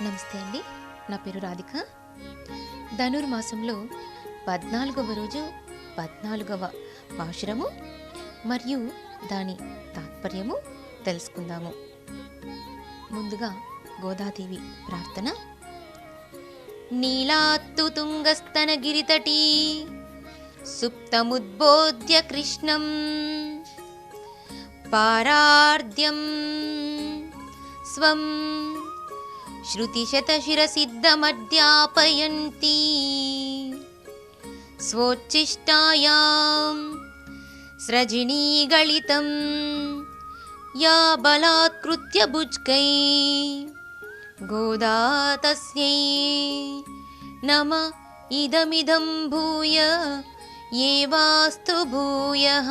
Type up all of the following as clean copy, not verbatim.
నమస్తే అండి. నా పేరు రాధిక. ధనుర్మాసంలో 14వ రోజు 14వ పాశురము మరియు దాని తాత్పర్యము తెలుసుకుందాము. ముందుగా గోదాదేవి ప్రార్థన. నీలాత్తు తుంగస్తన గిరితటీ సుప్తముద్బోధ్య కృష్ణం పారార్ధ్యం స్వం श्रुतिशतशिरसिद्धमध्यापयन्ती स्वोच्छिष्टायां स्रजिनीगलितं या बलात्कृत्य भुजगै गोदा तस्यै नम इदमिदं भूय एवास्तु भूयः.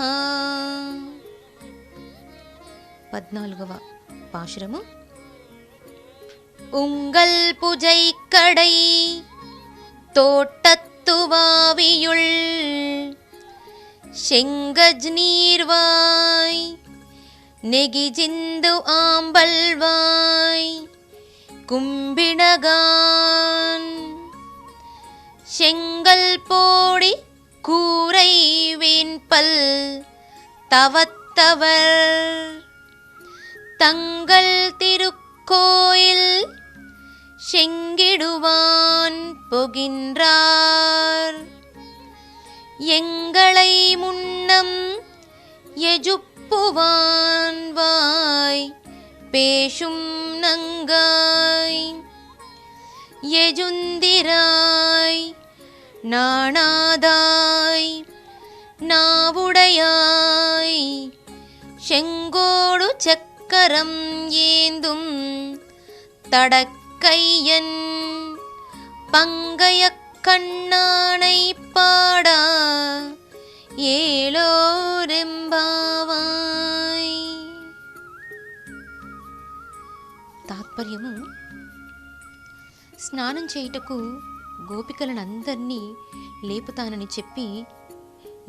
14వ పాశురము. உங்கள் புஜைக்கடை தோட்டத்துவாவியுள் செங்கஜ் நீர்வாய் நெகிஜிந்து ஆம்பல்வாய் கும்பிடகான் செங்கல் போடி கூரை வேன்பல் தவத்தவர் தங்கள் திருக்கோயில் செங்கிடுவான் புகின்றார் எங்களை முன்னம் எஜுப்புவான் வாய் பேசும் நங்காய் எஜுந்திராய் நாணாதாய் நாவுடையாய் செங்கோடு சக்கரம் ஏந்தும் தடக்கையன் பங்கைய கண்ணானை பாடா ఏలోరెంబావాయ్. తాత్పర్యము: స్నానం చేయుటకు గోపికలనందరినీ లేపుతానని చెప్పి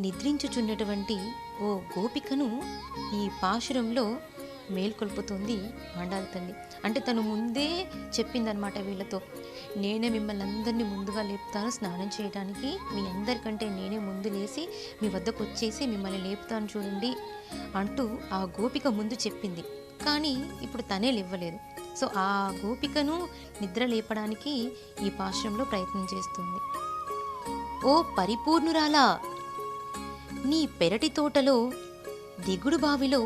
నిద్రించుచున్నటువంటి ఓ గోపికను ఈ పాశురంలో మేల్కొల్పుతుంది ఆండాళ్ళ తల్లి. అంటే తను ముందే చెప్పిందనమాట వీళ్ళతో, నేనే మిమ్మల్ని అందరినీ ముందుగా లేపుతాను స్నానం చేయడానికి, మీ అందరికంటే నేనే ముందు లేచి మీ వద్దకు వచ్చేసి మిమ్మల్ని లేపుతాను చూడండి అంటూ ఆ గోపిక ముందు చెప్పింది. కానీ ఇప్పుడు తనే లేవ్వలేదు. సో ఆ గోపికను నిద్ర లేపడానికి ఈ పాశురంలో ప్రయత్నం చేస్తుంది. ఓ పరిపూర్ణురాలా, నీ పెరటి తోటలో దిగుడు బావిలో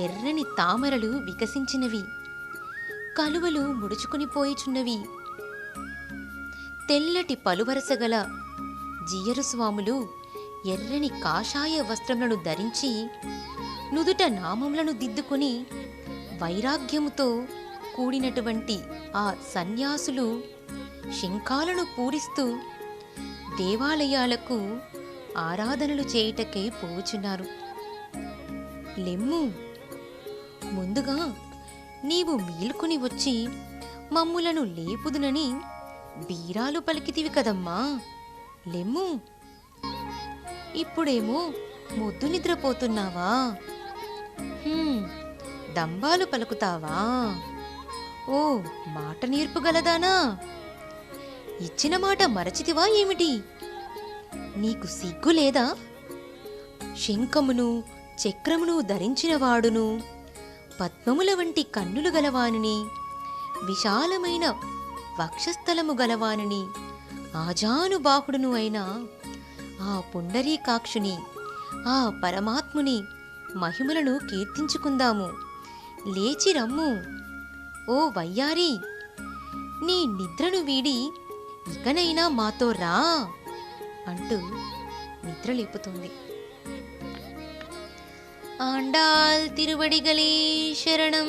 ఎర్రని తామరలు వికసించినవి, కలువలు ముడుచుకుని పోయిచున్నవి. తెల్లటి పలువరసగల జియ్యరు స్వాములు ఎర్రని కాషాయ వస్త్రములను ధరించి నుదుట నామములను దిద్దుకొని వైరాగ్యముతో కూడినటువంటి ఆ సన్యాసులు శంఖాలను పూరిస్తూ దేవాలయాలకు ఆరాధనలు చేయుటకై పోవుచున్నారు. లెమ్ము, ముందుగా నీవు మేల్కొని వచ్చి మమ్ములను లేపుదునని బీరాలు పలికితివి కదమ్మా, లెమ్ము. ఇప్పుడేమో మొద్దు నిద్రపోతున్నావా? దంబాలు పలుకుతావా? ఓ మాట నేర్పుగలదానా? ఇచ్చిన మాట మరచితివా ఏమిటి? నీకు సిగ్గు లేదా? శంఖమును చక్రమును ధరించినవాడును, పద్మముల వంటి కన్నులు గలవానిని, విశాలమైన వక్షస్థలము గలవానిని, ఆజానుబాహుడును అయిన ఆ పుండరీకాక్షుని, ఆ పరమాత్ముని మహిమలను కీర్తించుకుందాము. లేచి రమ్ము ఓ వయ్యారి, నీ నిద్రను వీడి ఇకనైనా మాతో రా అంటూ నిద్రలేపుతుంది. ఆండాళ్ తిరువడిగలే శరణం.